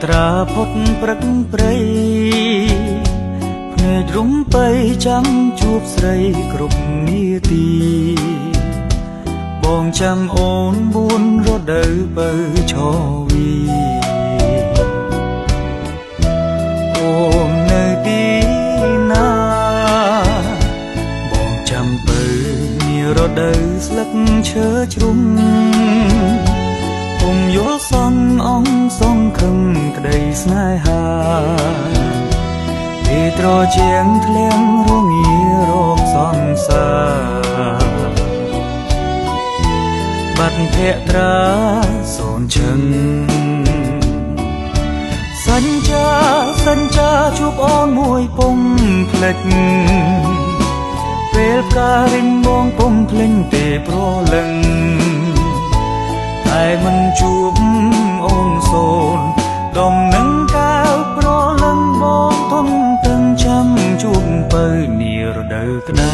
ត្រាផុតព្រឹកព្រៃភ្នែករុំបីចាំជួបស្រីគ្រប់នាទីបងចាំអូន4រដូវបើឈវីអូននៅទីណាបងចាំបើនារដូវស្លឹកឈើជ្រុំពុំយល់សន់អងសង្ឃឹមក្តីស្នេហាពេលត្រជាងធ្លាំរងារកសន្សារបាត់ភក្ត្រាសូនឈឹងសញ្ចាជួបអូនមួយពុំភ្លេចពេលផ្ការិញបងពុំភ្លេចទេប្រលឹងតែមិនជួបអូនសូនដំនឹងកាវប្រលឹងបងទុំទាំងចាំជួបបើនារដូវក្តៅ